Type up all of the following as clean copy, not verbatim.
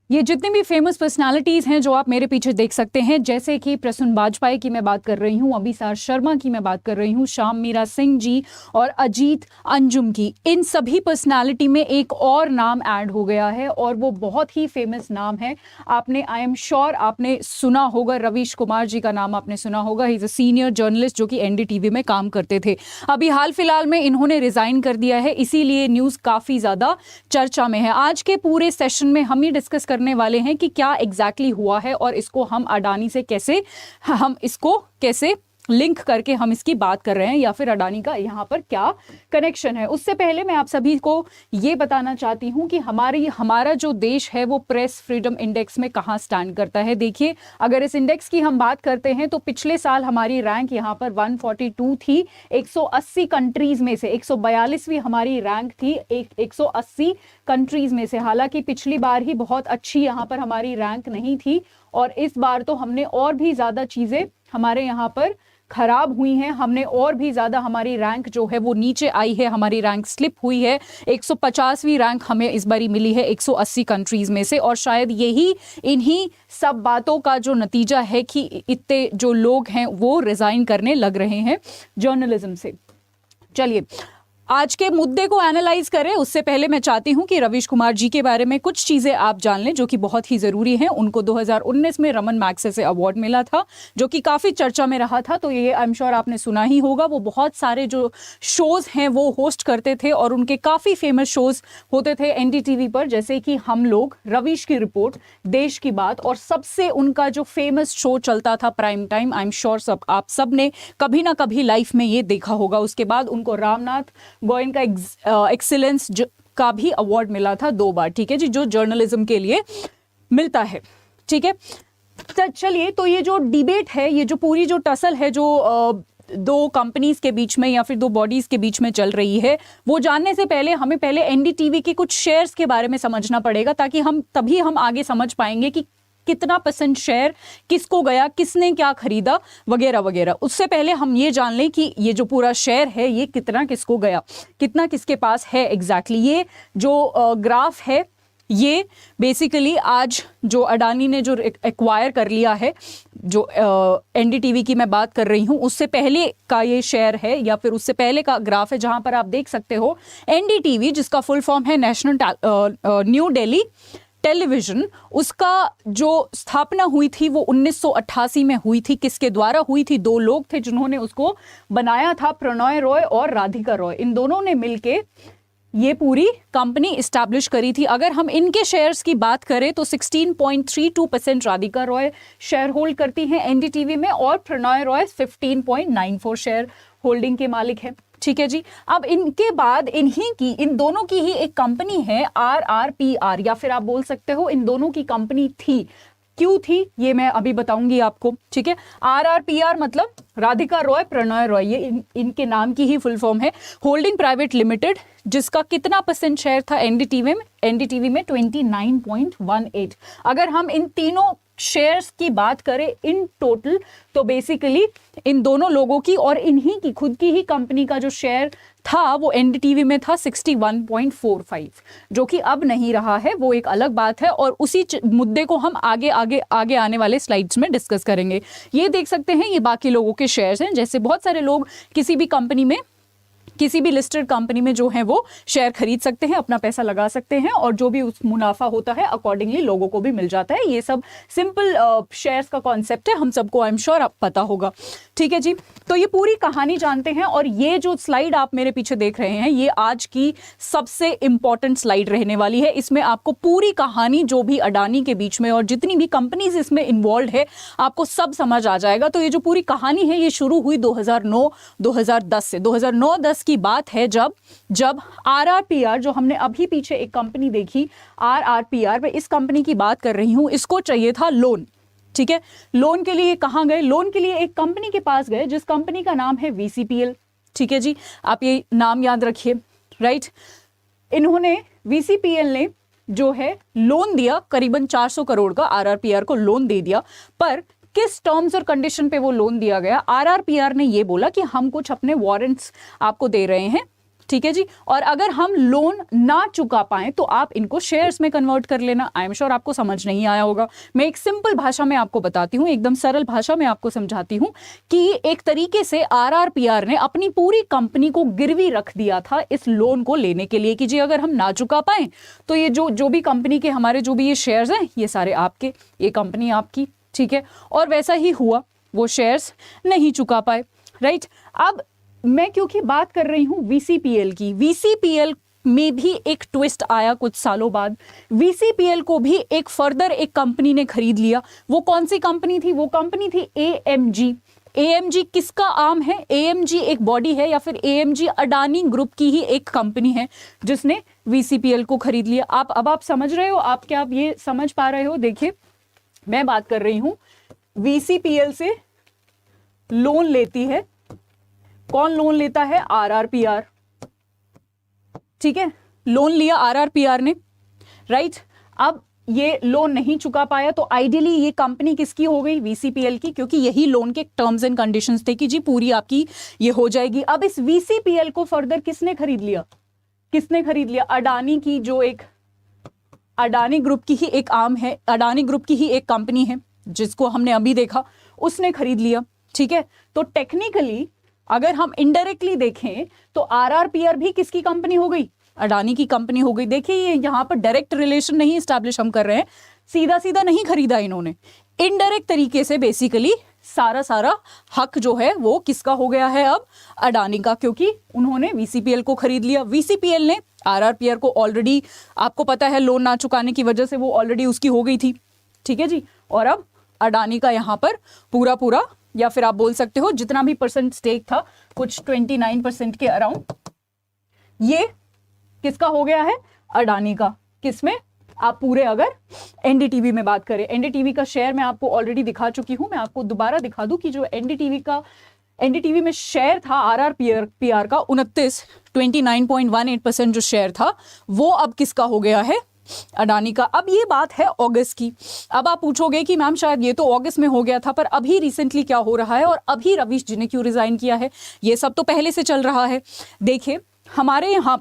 ये जितने भी फेमस पर्सनालिटीज हैं जो आप मेरे पीछे देख सकते हैं, जैसे कि प्रसून बाजपेयी की मैं बात कर रही हूँ, अभिसार शर्मा की मैं बात कर रही हूँ, श्याम मीरा सिंह जी और अजीत अंजुम की, इन सभी पर्सनालिटी में एक और नाम ऐड हो गया है और वो बहुत ही फेमस नाम है। आपने आई एम श्योर आपने सुना होगा, रवीश कुमार जी का नाम आपने सुना होगा। He is a senior journalist जो कि एनडीटीवी में काम करते थे। अभी हाल फिलहाल में इन्होंने रिजाइन कर दिया है, इसीलिए न्यूज काफी ज्यादा चर्चा में है। आज के पूरे सेशन में हम ही डिस्कस करने वाले हैं कि क्या एग्जैक्टली हुआ है और इसको हम अडानी से कैसे लिंक करके हम इसकी बात कर रहे हैं, या फिर अडानी का यहाँ पर क्या कनेक्शन है। उससे पहले मैं आप सभी को ये बताना चाहती हूँ कि हमारा जो देश है वो प्रेस फ्रीडम इंडेक्स में कहाँ स्टैंड करता है। देखिए, अगर इस इंडेक्स की हम बात करते हैं तो पिछले साल हमारी रैंक यहाँ पर 142 थी 180 कंट्रीज में से, 142वीं हमारी रैंक थी 180 कंट्रीज में से। हालांकि पिछली बार ही बहुत अच्छी यहाँ पर हमारी रैंक नहीं थी और इस बार तो हमने और भी ज्यादा चीजें हमारे यहाँ पर खराब हुई हैं, हमने और भी ज्यादा हमारी रैंक जो है वो नीचे आई है, हमारी रैंक स्लिप हुई है। 150वीं रैंक हमें इस बारी मिली है 180 कंट्रीज में से और शायद यही इन्हीं सब बातों का जो नतीजा है कि इतने जो लोग हैं वो रिजाइन करने लग रहे हैं जर्नलिज्म से। चलिए आज के मुद्दे को एनालाइज करें उससे पहले मैं चाहती हूं कि रवीश कुमार जी के बारे में कुछ चीजें आप जान लें जो कि बहुत ही जरूरी हैं। उनको 2019 में रमन मैग्सेसे अवार्ड मिला था जो कि काफी चर्चा में रहा था, तो ये आई एम श्योर आपने सुना ही होगा। वो बहुत सारे जो शोज हैं वो होस्ट करते थे और उनके काफी फेमस शोज होते थे एनडीटीवी पर, जैसे कि हम लोग, रवीश की रिपोर्ट, देश की बात, और सबसे उनका जो फेमस शो चलता था prime time, I am sure आप सब ने कभी ना कभी लाइफ में ये देखा होगा। उसके बाद उनको रामनाथ गोयन का एक्सीलेंस का भी अवार्ड मिला था 2 बार, ठीक है जी, जो जर्नलिज्म के लिए मिलता है, ठीक है। चलिए, तो ये जो डिबेट है, ये जो पूरी जो टसल है जो 2 कंपनीज के बीच में या फिर 2 बॉडीज के बीच में चल रही है, वो जानने से पहले हमें पहले एनडीटीवी के कुछ शेयर्स के बारे में समझना पड़ेगा, ताकि तभी हम आगे समझ पाएंगे कि कितना % शेयर किसको गया, किसने क्या खरीदा, वगैरह वगैरह। उससे पहले हम ये जान लें कि ये जो पूरा शेयर है ये कितना किसको गया, कितना किसके पास है एग्जैक्टली। ये जो ग्राफ है ये बेसिकली आज जो अडानी ने जो एक्वायर कर लिया है, जो एनडीटीवी की मैं बात कर रही हूं, उससे पहले का ये शेयर है या फिर उससे पहले का ग्राफ है, जहां पर आप देख सकते हो एनडीटीवी, जिसका फुल फॉर्म है नेशनल न्यू दिल्ली टेलीविजन, उसका जो स्थापना हुई थी वो 1988 में हुई थी। किसके द्वारा हुई थी? 2 लोग थे जिन्होंने उसको बनाया था, प्रणय रॉय और राधिका रॉय। इन दोनों ने मिलके ये पूरी कंपनी इस्टेब्लिश करी थी। अगर हम इनके शेयर्स की बात करें तो 16.32% राधिका रॉय शेयर होल्ड करती हैं एनडीटीवी में और प्रणय रॉय 15.94 शेयर होल्डिंग के मालिक है, ठीक है जी। अब इनके बाद इन दोनों की ही एक कंपनी है RRPR, या फिर आप बोल सकते हो इन दोनों की कंपनी थी। क्यों थी ये मैं अभी बताऊंगी आपको, ठीक है। RRPR मतलब राधिका रॉय प्रणय रॉय, ये इनके नाम की ही फुल फॉर्म है। होल्डिंग प्राइवेट लिमिटेड, जिसका कितना % शेयर था एनडीटीवी में 29.18। अगर हम इन तीनों शेयर्स की बात करें इन टोटल, तो बेसिकली इन दोनों लोगों की और इन्हीं की खुद की ही कंपनी का जो शेयर था वो एनडीटीवी में था 61.45, जो कि अब नहीं रहा है, वो एक अलग बात है और उसी मुद्दे को हम आगे आने वाले स्लाइड्स में डिस्कस करेंगे। ये देख सकते हैं ये बाकी लोगों के शेयर्स हैं। जैसे बहुत सारे लोग किसी भी कंपनी में, किसी भी लिस्टेड कंपनी में जो है वो शेयर खरीद सकते हैं, अपना पैसा लगा सकते हैं और जो भी उस मुनाफा होता है अकॉर्डिंगली लोगों को भी मिल जाता है। ये सब सिंपल शेयर्स का कॉन्सेप्ट है, हम सबको आई एम श्योर आप पता होगा, ठीक है जी। तो ये पूरी कहानी जानते हैं और ये जो स्लाइड आप मेरे पीछे देख रहे हैं ये आज की सबसे इंपॉर्टेंट स्लाइड रहने वाली है। इसमें आपको पूरी कहानी जो भी अडानी के बीच में और जितनी भी कंपनीज इसमें इन्वॉल्व है आपको सब समझ आ जाएगा। तो ये जो पूरी कहानी है ये शुरू हुई 2009-2010 से। 2009-10 की बात है जब RRPR, जो हमने अभी पीछे एक कंपनी देखी RRPR, मैं इस कंपनी की बात कर रही हूं, इसको चाहिए था लोन, ठीक है। लोन के लिए कहां गए? लोन के लिए एक कंपनी के पास गए जिस कंपनी का नाम है VCPL, ठीक है जी। आप ये नाम याद रखिए, राइट। इन्होंने VCPL ने जो है लोन दिया, करीबन 400 करोड़ का RRPR को लोन दे दिया। पर किस टर्म्स और कंडीशन पे वो लोन दिया गया? RRPR ने ये बोला कि हम कुछ अपने वारंट्स आपको दे रहे हैं, ठीक है जी। और अगर हम लोन ना चुका पाएं तो आप इनको शेयर्स में कन्वर्ट कर लेना। आई एम श्योर आपको समझ नहीं आया होगा। मैं एक सिंपल भाषा में आपको बताती हूं, एकदम सरल भाषा में आपको समझाती हूं कि एक तरीके से आरआरपीआर ने अपनी पूरी कंपनी को गिरवी रख दिया था इस लोन को लेने के लिए कि जी अगर हम ना चुका पाए तो ये जो भी कंपनी के हमारे जो भी ये शेयर्स हैं ये सारे आपके, ये कंपनी आपकी, ठीक है। और वैसा ही हुआ, वो शेयर्स नहीं चुका पाए, राइट। अब मैं क्योंकि बात कर रही हूं वीसीपीएल की, वीसीपीएल में भी एक ट्विस्ट आया कुछ सालों बाद। वीसीपीएल को भी एक फर्दर एक कंपनी ने खरीद लिया। वो कौन सी कंपनी थी? वो कंपनी थी एएमजी। एएमजी किसका आर्म है? एएमजी एक बॉडी है या फिर एएमजी अडानी ग्रुप की ही एक कंपनी है जिसने वीसीपीएल को खरीद लिया। अब आप समझ रहे हो? आप क्या आप ये समझ पा रहे हो? देखिए मैं बात कर रही हूं, वीसीपीएल से लोन लेती है, कौन लोन लेता है? आरआरपीआर, ठीक है। लोन लिया आरआरपीआर ने, राइट। अब ये लोन नहीं चुका पाया तो आइडियली ये कंपनी किसकी हो गई? वीसीपीएल की, क्योंकि यही लोन के टर्म्स एंड कंडीशंस थे कि जी पूरी आपकी ये हो जाएगी। अब इस वीसीपीएल को फर्दर किसने खरीद लिया? किसने खरीद लिया? अडानी की जो एक अडानी ग्रुप की ही एक आर्म है, अडानी ग्रुप की ही एक कंपनी है जिसको हमने अभी देखा, उसने खरीद लिया, ठीक है। तो टेक्निकली अगर हम इनडायरेक्टली देखें तो आरआरपीआर भी किसकी कंपनी हो गई? अडानी की कंपनी हो गई। देखिए ये यहां पर डायरेक्ट रिलेशन नहीं एस्टैब्लिश हम कर रहे हैं, सीधा सीधा नहीं खरीदा इन्होंने, इनडायरेक्ट तरीके से बेसिकली सारा हक जो है वो किसका हो गया है अब? अडानी का, क्योंकि उन्होंने वीसीपीएल को खरीद लिया। वीसीपीएल ने आरआरपीआर को ऑलरेडी, आपको पता है लोन ना चुकाने की वजह से वो ऑलरेडी उसकी हो गई थी, ठीक है जी। और अब अडानी का यहां पर पूरा या फिर आप बोल सकते हो जितना भी परसेंट स्टेक था, कुछ 29% के अराउंड, ये किसका हो गया है? अडानी का। किसमें? आप पूरे अगर एनडीटीवी में बात करें, एनडीटीवी का शेयर मैं आपको ऑलरेडी दिखा चुकी हूं, मैं आपको दोबारा दिखा दूं कि जो एनडीटीवी में शेयर था आरआरपीआर का 29.18% जो शेयर था वो अब किसका हो गया है? अडानी का। अब ये बात है अगस्त की। अब आप पूछोगे कि मैम शायद ये तो अगस्त में हो गया था, पर अभी रिसेंटली क्या हो रहा है और अभी रवीश जी ने क्यों रिजाइन किया है? ये सब तो पहले से चल रहा है। देखिए हमारे यहाँ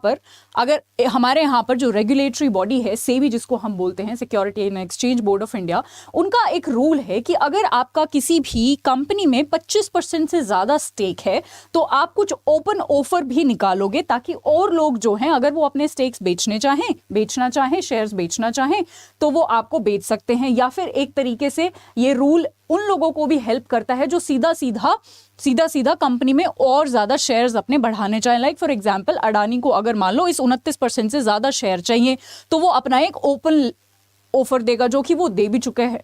पर जो रेगुलेटरी बॉडी है, सेबी जिसको हम बोलते हैं, security and exchange board of India, उनका एक रूल है कि अगर आपका किसी भी कंपनी में 25% से ज़्यादा स्टेक है तो आप कुछ ओपन ऑफर भी निकालोगे ताकि और लोग जो हैं अगर वो अपने स्टेक्स बेचना चाहें, शेयर्स बेचना चाहें तो वो आपको बेच सकते हैं। या फिर एक तरीके से ये रूल उन लोगों को भी हेल्प करता है जो सीधा सीधा कंपनी में और ज्यादा शेयर्स अपने बढ़ाने चाहें। लाइक फॉर एग्जांपल अडानी को अगर मान लो इस 29% से ज्यादा शेयर चाहिए तो वो अपना एक ओपन ऑफर देगा, जो कि वो दे भी चुके हैं,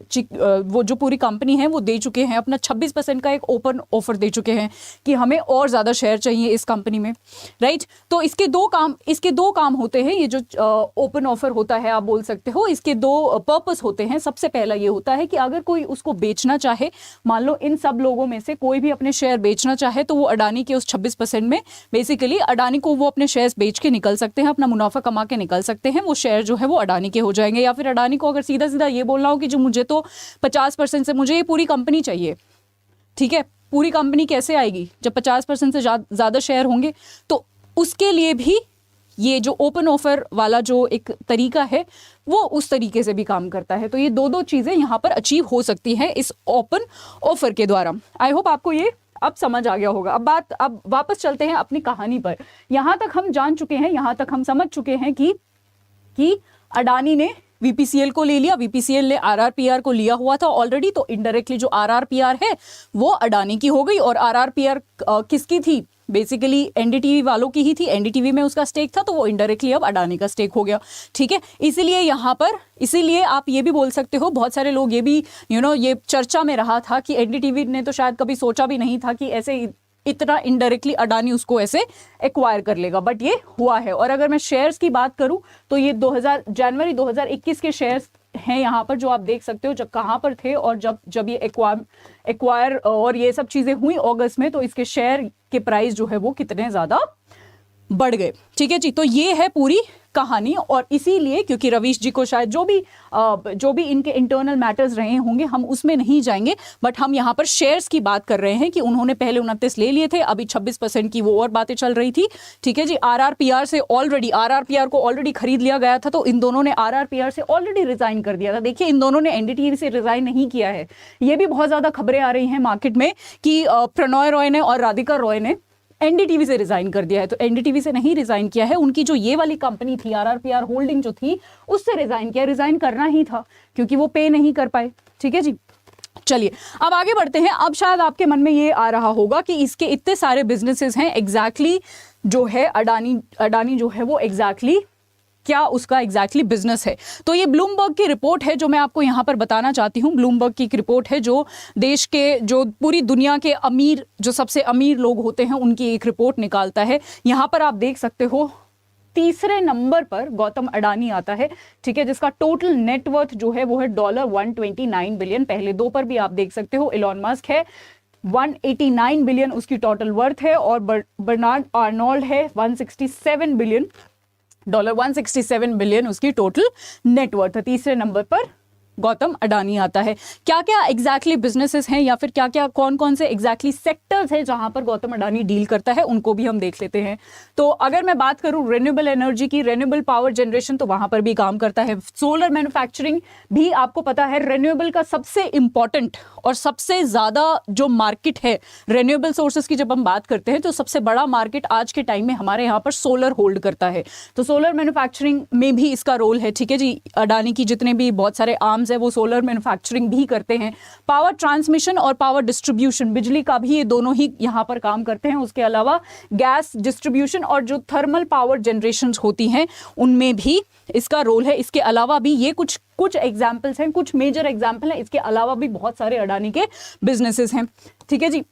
वो जो पूरी कंपनी है वो दे चुके हैं, अपना 26% का एक ओपन ऑफर दे चुके हैं कि हमें और ज़्यादा शेयर चाहिए इस कंपनी में, राइट। तो इसके दो काम होते हैं। ये जो ओपन ऑफर होता है आप बोल सकते हो, इसके दो पर्पस होते हैं। सबसे पहला ये होता है कि अगर कोई उसको बेचना चाहे, मान लो इन सब लोगों में से कोई भी अपने शेयर बेचना चाहे तो वो अडानी के उस 26% में बेसिकली अडानी को वो अपने शेयर्स बेच के निकल सकते हैं, अपना मुनाफा कमा के निकल सकते हैं। वो शेयर जो है वो अडानी के हो जाएंगे। या फिर अडानी को अगर सीधा सीधा ये बोलना हो कि जो मुझे तो 50% से मुझे ये पूरी कंपनी चाहिए, ठीक है, पूरी कंपनी कैसे आएगी जब 50% से ज्यादा शेयर होंगे, तो उसके लिए भी ये जो ओपन ऑफर वाला जो एक तरीका है वो उस तरीके से भी काम करता है। तो ये दो चीजें यहां पर अचीव हो सकती हैं इस ओपन ऑफर के द्वारा। आई होप आपको ये अब समझ आ गया होगा। अब वापस चलते हैं अपनी कहानी पर। यहां तक हम जान चुके हैं, यहां तक हम समझ चुके हैं कि अडानी ने वीपीसीएल को ले लिया, वीपीसीएल ने आरआरपीआर को लिया हुआ था ऑलरेडी, तो इनडायरेक्टली जो आरआरपीआर है वो अडानी की हो गई। और आरआरपीआर किसकी थी? बेसिकली एनडीटीवी वालों की ही थी, एनडीटीवी में उसका स्टेक था तो वो इनडायरेक्टली अब अडानी का स्टेक हो गया, ठीक है। इसीलिए आप ये भी बोल सकते हो, बहुत सारे लोग ये भी ये चर्चा में रहा था कि एनडीटीवी ने तो शायद कभी सोचा भी नहीं था कि ऐसे इतना इनडायरेक्टली अडानी उसको ऐसे एक्वायर कर लेगा, बट ये हुआ है। और अगर मैं शेयर्स की बात करूं तो ये जनवरी 2021 के शेयर्स हैं यहाँ पर, जो आप देख सकते हो जब कहाँ पर थे और जब ये एक्वायर और ये सब चीजें हुई अगस्त में, तो इसके शेयर के प्राइस जो है वो कितने ज्यादा बढ़ गए। ठीक है जी, तो ये है पूरी कहानी। और इसीलिए क्योंकि रवीश जी को शायद जो भी इनके इंटरनल मैटर्स रहे होंगे हम उसमें नहीं जाएंगे, बट हम यहाँ पर शेयर्स की बात कर रहे हैं कि उन्होंने पहले 29 ले लिए थे, अभी 26% की वो और बातें चल रही थी। ठीक है जी, आरआरपीआर से ऑलरेडी, आरआरपीआर को ऑलरेडी खरीद लिया गया था, तो इन दोनों ने आरआरपीआर से ऑलरेडी रिजाइन कर दिया था। देखिए, इन दोनों ने एनडीटीवी से रिजाइन नहीं किया है। ये भी बहुत ज्यादा खबरें आ रही हैं मार्केट में कि प्रणॉय रॉय ने और राधिका रॉय ने एनडीटीवी से रिजाइन कर दिया है। तो एनडीटीवी से नहीं रिजाइन किया है, उनकी जो ये वाली कंपनी थी आरआरपीआर होल्डिंग जो थी उससे रिजाइन किया। रिजाइन करना ही था क्योंकि वो पे नहीं कर पाए। ठीक है जी, चलिए अब आगे बढ़ते हैं। अब शायद आपके मन में ये आ रहा होगा कि इसके इतने सारे बिजनेसेस हैं, एग्जैक्टली जो है अडानी जो है वो एग्जैक्टली क्या उसका एग्जैक्टली बिजनेस है। तो ये ब्लूमबर्ग की रिपोर्ट है जो मैं आपको यहाँ पर बताना चाहती हूँ। ब्लूमबर्ग की एक रिपोर्ट है जो देश के, जो पूरी दुनिया के अमीर, जो सबसे अमीर लोग होते हैं उनकी एक रिपोर्ट निकालता है। यहाँ पर आप देख सकते हो तीसरे नंबर पर गौतम अडानी आता है। ठीक है, जिसका टोटल नेटवर्थ जो है वो है $129 बिलियन। पहले दो पर भी आप देख सकते हो इलॉन मस्क है, 189 बिलियन उसकी टोटल वर्थ है, और बर्नार्ड आर्नोल्ड है $167 बिलियन उसकी टोटल नेटवर्थ है। तीसरे नंबर पर गौतम अडानी आता है। क्या क्या एग्जैक्टली बिजनेसेस हैं या फिर क्या क्या कौन कौन से एग्जैक्टली सेक्टर्स हैं जहां पर गौतम अडानी डील करता है, उनको भी हम देख लेते हैं। तो अगर मैं बात करूं रेन्यूएबल एनर्जी की, रेन्यूएबल पावर जनरेशन, तो वहां पर भी काम करता है। सोलर मैन्युफैक्चरिंग भी आपको पता है रेन्यूएबल का सबसे इंपॉर्टेंट और सबसे ज्यादा जो मार्केट है रेन्यूएबल सोर्सेज की, जब हम बात करते हैं तो सबसे बड़ा मार्केट आज के टाइम में हमारे यहाँ पर सोलर होल्ड करता है। तो सोलर मैन्युफैक्चरिंग में भी इसका रोल है। ठीक है जी, अडानी की जितने भी बहुत सारे आर्म्स है वो सोलर मैन्युफैक्चरिंग भी करते हैं। पावर ट्रांसमिशन और पावर डिस्ट्रीब्यूशन, बिजली का भी ये दोनों ही यहाँ पर काम करते हैं। उसके अलावा गैस डिस्ट्रीब्यूशन और जो थर्मल पावर जनरेशन होती हैं उनमें भी इसका रोल है। इसके अलावा भी ये कुछ एग्जाम्पल्स हैं, कुछ मेजर एग्जाम्पल हैं। इसके अलावा भी बहुत सारे अडानी के बिजनेसेस हैं। ठीक है जी,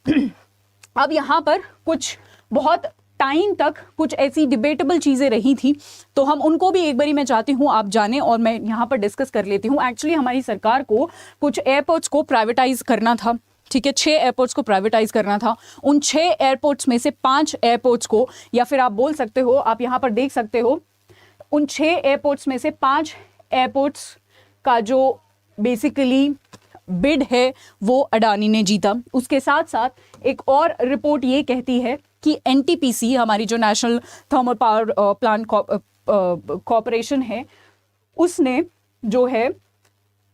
अब यहाँ पर कुछ बहुत टाइम तक कुछ ऐसी डिबेटेबल चीजें रही थी, तो हम उनको भी एक बारी मैं चाहती हूँ आप जाने और मैं यहाँ पर डिस्कस कर लेती हूँ। एक्चुअली हमारी सरकार को कुछ एयरपोर्ट्स को प्राइवेटाइज करना था। ठीक है, 6 एयरपोर्ट्स को प्राइवेटाइज करना था। उन 6 एयरपोर्ट्स में से 5 एयरपोर्ट्स को, या फिर आप बोल सकते हो, आप यहाँ पर देख सकते हो, उन 6 एयरपोर्ट्स में से 5 एयरपोर्ट्स का जो बेसिकली बिड है वो अडानी ने जीता। उसके साथ साथ एक और रिपोर्ट ये कहती है कि एनटीपीसी, हमारी जो national thermal power plant corporation है, उसने जो है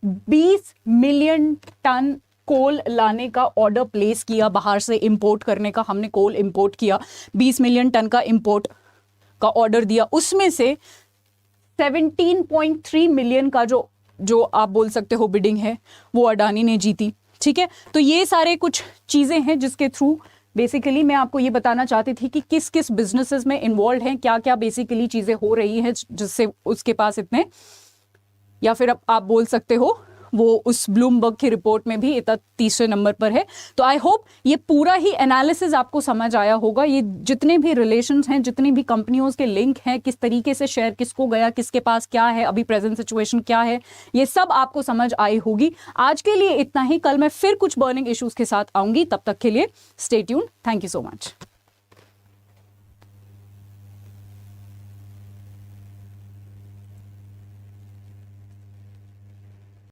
20 मिलियन टन कोल लाने का ऑर्डर प्लेस किया, बाहर से इंपोर्ट करने का। हमने कोल इंपोर्ट किया, 20 मिलियन टन का इंपोर्ट का ऑर्डर दिया। उसमें से 17.3 मिलियन का जो आप बोल सकते हो बिडिंग है वो अडानी ने जीती। ठीक है, तो ये सारे कुछ चीज़ें हैं जिसके थ्रू बेसिकली मैं आपको ये बताना चाहती थी कि किस किस बिजनेसेस में इन्वॉल्व हैं, क्या क्या बेसिकली चीज़ें हो रही हैं जिससे उसके पास इतने, या फिर आप बोल सकते हो वो उस ब्लूमबर्ग की रिपोर्ट में भी इतना तीसरे नंबर पर है। तो आई होप ये पूरा ही एनालिसिस आपको समझ आया होगा। ये जितने भी रिलेशंस हैं, जितनी भी कंपनियों के लिंक हैं, किस तरीके से शेयर किसको गया, किसके पास क्या है, अभी प्रेजेंट सिचुएशन क्या है, ये सब आपको समझ आई होगी। आज के लिए इतना ही, कल मैं फिर कुछ बर्निंग इश्यूज के साथ आऊंगी। तब तक के लिए stay tuned. Thank you so much.